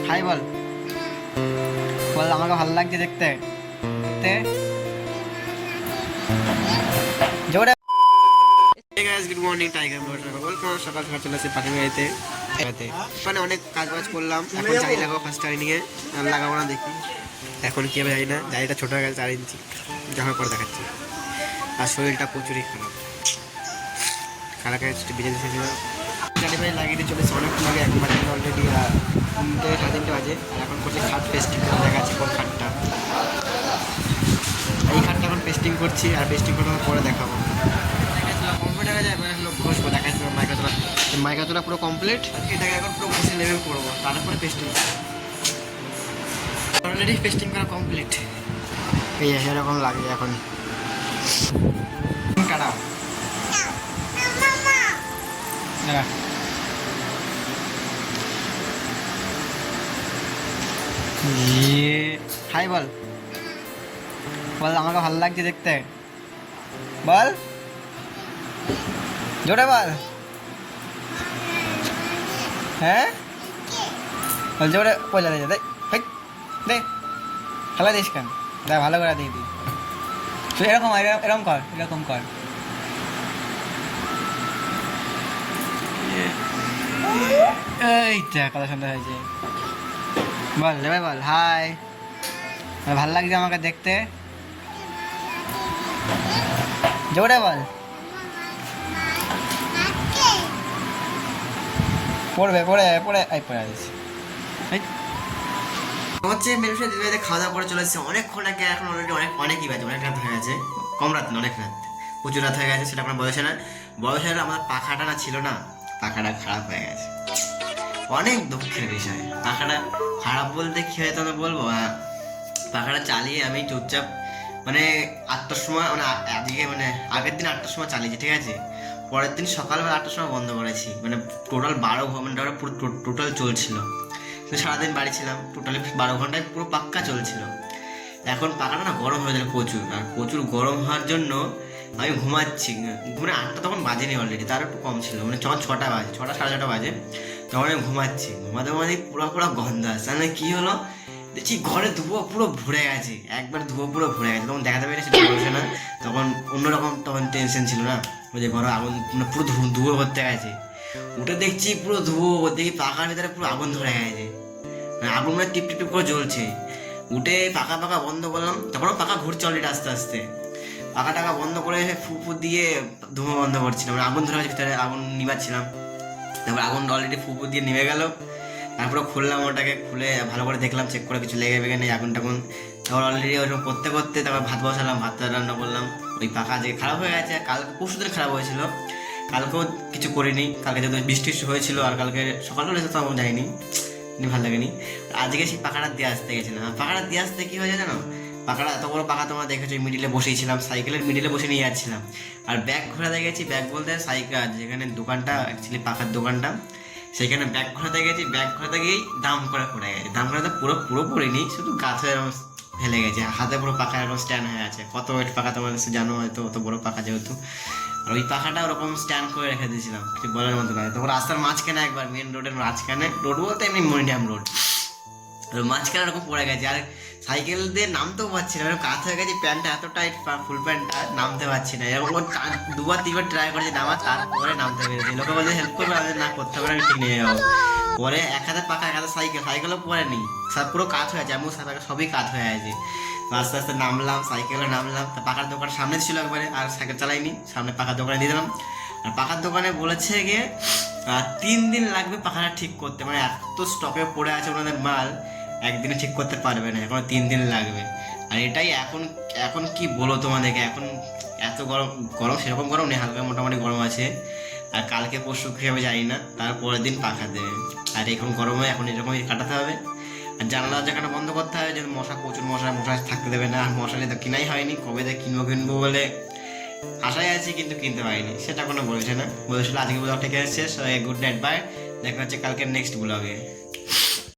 High বল বল, আমাকে ভালো লাগছে দেখতে দেখতে জোরে। Good morning tiger welcome. সকাল সকাল চলে আসে পাখির বাড়িতে। মানে অনেক কাজ বাজ করলাম, এখন জালি লাগাবো ফার্স্ট টাইনিংয়ে। লাগাবো না দেখি এখন কি হবে জানি না। জালিটা ছোটো হয়ে গেছে 4 ইঞ্চি, যাওয়ার পর দেখাচ্ছি। আর শরীরটা প্রচুরই খারাপ, খারাপে বেজে দিয়েছিল। জালি ভাই লাগিয়ে দিয়ে চলেছে অনেকক্ষণ আগে, 1 বাজে অলরেডি, 3টে সাড়ে 3টে বাজে। আর এখন করছে খাট পেস্টিং, দেখা যাচ্ছে কোন খাটটা। এই খাটটা এখন পেস্টিং করছি, আর পেস্টিং করার পরে দেখাবো। কমপ্লিট হয়ে যায়, এবার হলো বসবো, দেখা যাচ্ছে মাইকা তোলা পুরো কমপ্লিট। এটাকে এখন পুরো বসে লেভেল করবো, তারপরে পেস্টিং। অলরেডি পেস্টিং করা কমপ্লিট। এই এরকম লাগে এখন। কাটাও হাই বল বল, আমাকে ভালো লাগছে দেখতে বল, জোরে বল। হ্যাঁ বল জোরে, পয়লা দিয়ে দে দে, খেলা দিস কেন? দেখ ভালো করে দিয়ে দিই তুই। এরকম এরকম কর, এরকম কর। এইটা কত সুন্দর হয়েছে। বল রে বল হাই, ভালো লাগছে আমাকে দেখতে, জোরে বল। পড়বে পড়ে পড়ে এই পড়ে দিচ্ছি হচ্ছে। মেনুষে দিদিভাইতে খাওয়া দাওয়া করে চলে এসেছে অনেকক্ষণ আগে। এখন অলরেডি অনেকই বাজে, অনেক রাত হয়ে গেছে। কম রাত না, অনেক রাত, প্রচুর রাত হয়ে গেছে। সেটা আপনার বয়সে না, বয়সে আমার পাখাটা না ছিল না, পাখাটা খারাপ হয়ে গেছে। অনেক দুঃখের বিষয়। পাখাটা খারাপ বলতে কী হয় আমি বলবো। পাখাটা চালিয়ে আমি চুপচাপ মানে 8টার সময়, মানে আজকে মানে আগের দিন 8টার সময় চালিয়েছি, ঠিক আছে। পরের দিন সকালবেলা 8টার সময় বন্ধ করেছি। মানে টোটাল 12 ঘন্টা পুরো টোটাল চলছিল। সারাদিন বাড়ি ছিলাম, টোটালি 12 ঘন্টায় পুরো পাক্কা চলছিল। এখন পাখাটা না গরম হয়ে গেল প্রচুর, আর প্রচুর গরম হওয়ার জন্য আমি ঘুমাচ্ছি। মানে 8টা তখন বাজেনি অলরেডি, তার একটু কম ছিল, মানে 6টা বাজে, 6টা সাড়ে 6টা বাজে। তখন আমি ঘুমাচ্ছি, ঘুমাতে পুরো গন্ধ আসছে। মানে কী হলো দেখছি ঘরে ধুয়ো পুরো ভরে গেছে, একবার ধুয়ো পুরো ভরে গেছে। তখন দেখাতে পারি না, সেটা বলছে না। তখন অন্যরকম তখন টেনশন ছিল না, ওই যে ঘরে আগুন পুরো ধুয়ো ভরতে গেছে। উঠে দেখছি পুরো ধুয়ো, দেখি পাখার ভিতরে পুরো আগুন ধরে গেছে, আগুন মানে টিপ টিপ করে জ্বলছে। উঠে পাখা বন্ধ করলাম, তখনও পাখা ঘুরছে অলরেডি আস্তে আস্তে। পাখা টাকা বন্ধ করে ফুপু দিয়ে ধোঁয়া বন্ধ করছিলাম, মানে আগুন ধরে ভিতরে আগুন নিবাচ্ছিলাম। তারপর আগুন অলরেডি ফুপু দিয়ে নিভে গেল। তারপরে খুললাম ওটাকে, খুলে ভালো করে দেখলাম, চেক করে কিছু লেগে নেই আগুন টাগুন। তারপর অলরেডি ওরকম করতে করতে তারপর ভাত বসালাম, ভাতটা রান্না করলাম। ওই পাখা যে খারাপ হয়ে গেছে, কালকে পরশু দিন খারাপ হয়েছিল, কালকেও কিছু করিনি। কালকে যেহেতু বৃষ্টি হয়েছিল, আর কালকে সকালবেলা এসে তো আমার যায়নি, ভালো লাগেনি। আজকে সেই পাখাটা দিয়ে আসতে গেছিলাম। পাখাটা দিয়ে আসতে কী হয়েছে জানো, পাখাটা এত বড় পাখা তোমরা দেখেছো, মিডিলে বসেছিলাম, সাইকেলের মিডিলে বসে নিয়ে যাচ্ছিলাম। আর ব্যাগ ঘোরাতে গেছি, ব্যাগ বলতে সাইকেল যেখানে দোকানটা অ্যাকচুয়ালি পাখার দোকানটা, সেখানে ব্যাগ ঘোরাতে গেছি। ব্যাগ ঘোরাতে গিয়েই দাম করে পড়ে গেছে। দাম করাতে পুরো পড়েনি, শুধু গাছে ফেলে গেছে। হাতে পুরো পাখা এরকম স্ট্যান্ড হয়ে আছে। কত ওয়েট পাখা তোমরা জানো হয়তো, অত বড় পাখা যেহেতু। আর ওই পাখাটা ওরকম স্ট্যান্ড করে রেখে দিয়েছিলাম, কিছু বলার মতো নয়। তখন রাস্তার মাঝখানে একবার, মেন রোডের মাঝখানে, রোড বলতে এমনি মনিরাম রোড, মাঝখানে এরকম পড়ে গেছে। আর সাইকেল দিয়ে নামতেও পারছি না, এরকম কাত হয়ে গেছে। প্যান্টটা এত টাইট, ফুল প্যান্টটা, নামতে পারছি না। এরকম 2-3বার ট্রাই করেছি নামার, তারপরে নামতে পেরেছি। লোকে বলছে হেল্প করবে, আমি না করতে হবে, আমি ঠিক নিয়ে যাবো। পরে এক হাতে পাখা, এক হাতে সাইকেলও পরে নি, সব পুরো কাজ হয়ে আছে, এমন সবই কাজ হয়ে আছে। আস্তে আস্তে নামলাম, সাইকেলে নামলাম। পাখার দোকান সামনে ছিল একবারে, আর সাইকেল চালাইনি, সামনে পাখার দোকানে দিয়ে দিলাম। আর পাখার দোকানে বলেছে গিয়ে 3 দিন লাগবে পাখাটা ঠিক করতে, মানে এত স্টকে পড়ে আছে ওনাদের মাল, একদিনে ঠিক করতে পারবে না, এখন 3 দিন লাগবে। আর এটাই এখন কি বলো তোমাদেরকে, এখন এত গরম সেরকম গরম নেই, হালকা মোটামুটি গরম আছে। আর কালকে পরশু কী হবে জানি না, তারপরের দিন পাখা দেবে। আর এখন গরমে এখন এরকমই কাটাতে হবে। আর জানলা জায়গাটা বন্ধ করতে হবে, যেন প্রচুর মশা থাকতে দেবে না। আর মশারি তো কিনাই হয়নি, কবে থেকে কিনবো বলে আশায় আছি, কিন্তু কিনতে পারিনি। সেটা কোনো বলছে না, বলেছিল আজকে ব্লগ থেকে শেষ। গুড নাইট, বাই, দেখা হচ্ছে কালকে নেক্সট ব্লগে।